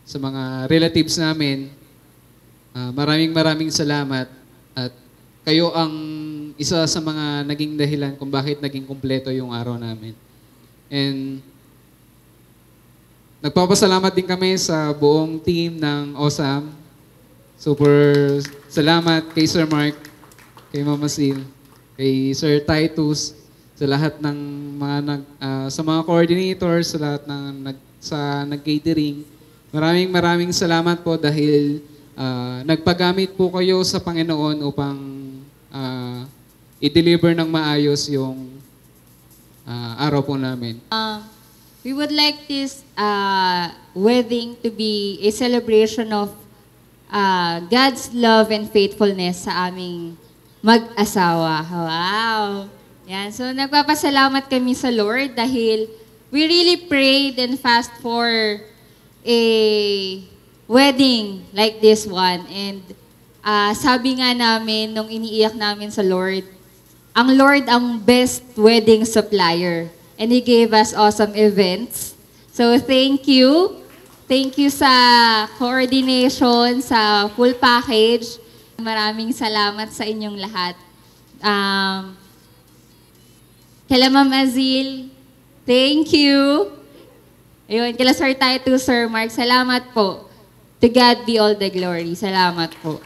sa mga relatives namin. Maraming salamat at kayo ang isa sa mga naging dahilan kung bakit naging kumpleto yung araw namin. And nagpapasalamat din kami sa buong team ng OSAM. Super salamat kay Sir Mark, kay Mama Sil, kay Sir Titus, sa lahat ng mga sa mga coordinators, sa lahat ng nag-catering. Maraming salamat po dahil nagpagamit po kayo sa Panginoon upang i-deliver ng maayos yung araw po namin. We would like this wedding to be a celebration of God's love and faithfulness sa aming mag-asawa. Wow! Yan. So, nagpapasalamat kami sa Lord dahil we really prayed and fast for a wedding like this one. And sabi nga namin, nung iniiyak namin sa Lord ang best wedding supplier. And He gave us awesome events. So, thank you. Thank you sa coordination, sa full package. Maraming salamat sa inyong lahat. Kala Ma'am Azil, thank you. Ayun, kala Sir Titus, Sir Mark, salamat po. To God be all the glory. Salamat po.